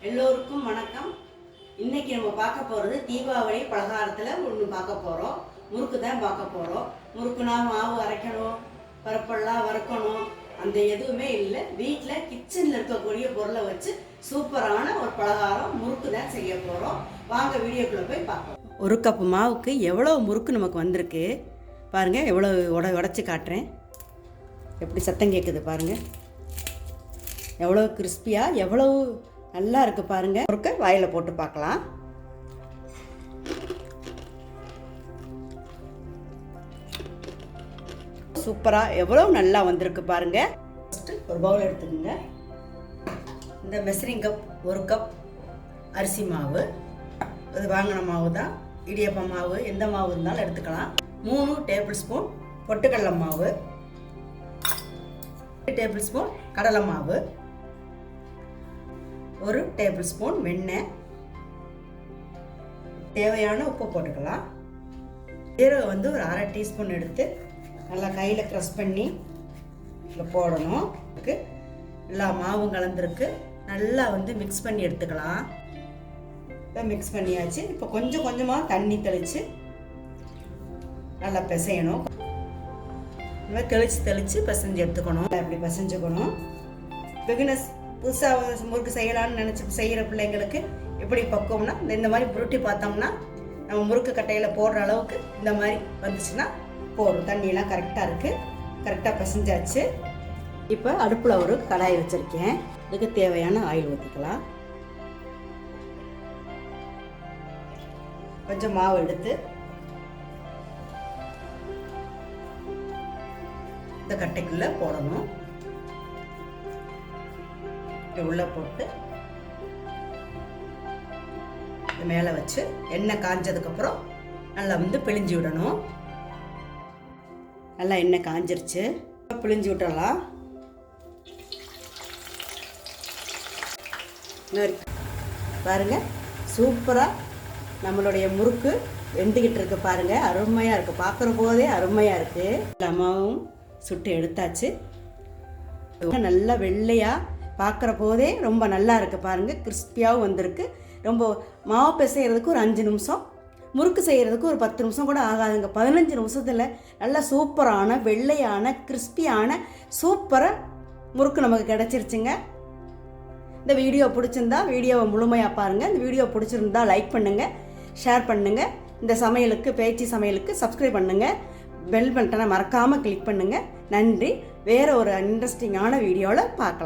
எல்லோருக்கும் வணக்கம். இன்னைக்கு நம்ம பார்க்க போகிறது தீபாவளி பலகாரத்தில் ஒன்று பார்க்க போகிறோம். முறுக்கு தான் பார்க்க போகிறோம். முறுக்குனா மாவு அரைக்கணும், பருப்பெல்லாம் வறுக்கணும், அந்த எதுவுமே இல்லை. வீட்டில் கிச்சனில் இருக்கக்கூடிய பொருளை வச்சு சூப்பரான ஒரு பலகாரம் முறுக்கு தான் செய்ய போகிறோம். வாங்க வீடியோக்குள்ளே போய் பார்ப்போம். ஒரு கப் மாவுக்கு எவ்வளோ முறுக்கு நமக்கு வந்திருக்கு பாருங்கள். எவ்வளோ உடச்சி காட்டுறேன். எப்படி சத்தம் கேட்குது பாருங்கள். எவ்வளோ கிறிஸ்பியாக எவ்வளோ நல்லா இருக்குது பாருங்கள். முறுக்க வாயில் போட்டு பார்க்கலாம். சூப்பராக எவ்வளோ நல்லா வந்திருக்கு பாருங்கள். ஃபஸ்ட்டு ஒரு பவுல் எடுத்துக்கோங்க. இந்த மெஷரிங் கப் 1 கப் அரிசி மாவு, அது வாங்கின மாவு தான். இடியப்ப மாவு எந்த மாவு இருந்தாலும் எடுத்துக்கலாம். 3 டேபிள் ஸ்பூன் பொட்டுக்கடலை மாவு, 2 டேபிள் ஸ்பூன் கடலை மாவு, 1 டேபிள் ஸ்பூன் வெண்ணெய், தேவையான உப்பு போட்டுக்கலாம். ஜீரகம் ஒரு 1/2 டீஸ்பூன் எடுத்து நல்லா கையில் க்ரஷ் பண்ணி இதில் போடணும். எல்லா மாவும் கலந்துருக்கு. நல்லா மிக்ஸ் பண்ணி எடுத்துக்கலாம். இப்போ மிக்ஸ் பண்ணியாச்சு. இப்போ கொஞ்சம் கொஞ்சமாக தண்ணி தெளித்து நல்லா பிசையணும். இந்த மாதிரி தெளித்து பிசைஞ்சு எடுத்துக்கணும். இப்படி பிசைஞ்சுக்கணும். பிகினர்ஸ் புதுசாக முறுக்கு செய்யலான்னு நினச்சி செய்கிற பிள்ளைங்களுக்கு எப்படி பக்குவம்னா இந்த மாதிரி புருட்டி பார்த்தோம்னா நம்ம முறுக்கு கட்டையில் போடுற அளவுக்கு இந்த மாதிரி வந்துச்சுன்னா போடும். தண்ணியெல்லாம் கரெக்டாக இருக்குது. கரெக்டாக பிசைஞ்சாச்சு. இப்போ அடுப்பில் ஒரு கடாய் வச்சுருக்கேன். இதுக்கு தேவையான ஆயில் ஊற்றிக்கலாம். கொஞ்சம் மாவு எடுத்து இந்த கட்டைக்குள்ளே போடணும். உள்ளே போட்டு மேலே வச்சு எண்ணெய் காஞ்சதுக்கப்புறம் நல்லா பிழிஞ்சு விடணும். நல்லா எண்ணெய் காஞ்சிருச்சு. பிழிஞ்சு விட்டுறலாம். பாருங்கள், சூப்பராக நம்மளுடைய முறுக்கு வெந்துக்கிட்டு இருக்கு பாருங்கள். அருமையாக இருக்குது. பார்க்குற போதே அருமையாக இருக்குது. அம்மாவும் சுட்டு எடுத்தாச்சு. நல்லா வெள்ளையாக பார்க்குற போதே ரொம்ப நல்லா இருக்குது பாருங்கள். கிறிஸ்பியாகவும் வந்திருக்கு. ரொம்ப மாவு பிசைகிறதுக்கு ஒரு 5 நிமிஷம், முறுக்கு செய்கிறதுக்கு ஒரு 10 நிமிஷம் கூட ஆகாதுங்க. 15 நிமிஷத்தில் நல்லா சூப்பரான வெள்ளையான கிறிஸ்பியான சூப்பராக முறுக்கு நமக்கு கிடச்சிருச்சுங்க. இந்த வீடியோ பிடிச்சிருந்தா வீடியோவை முழுமையாக பாருங்கள். இந்த வீடியோ பிடிச்சிருந்தா லைக் பண்ணுங்கள், ஷேர் பண்ணுங்கள். இந்த சமையலுக்கு பேச்சு சமையலுக்கு சப்ஸ்கிரைப் பண்ணுங்கள். பெல் பட்டனை மறக்காமல் கிளிக் பண்ணுங்கள். நன்றி. வேறு ஒரு இன்ட்ரெஸ்டிங்கான வீடியோவில் பார்க்கலாம்.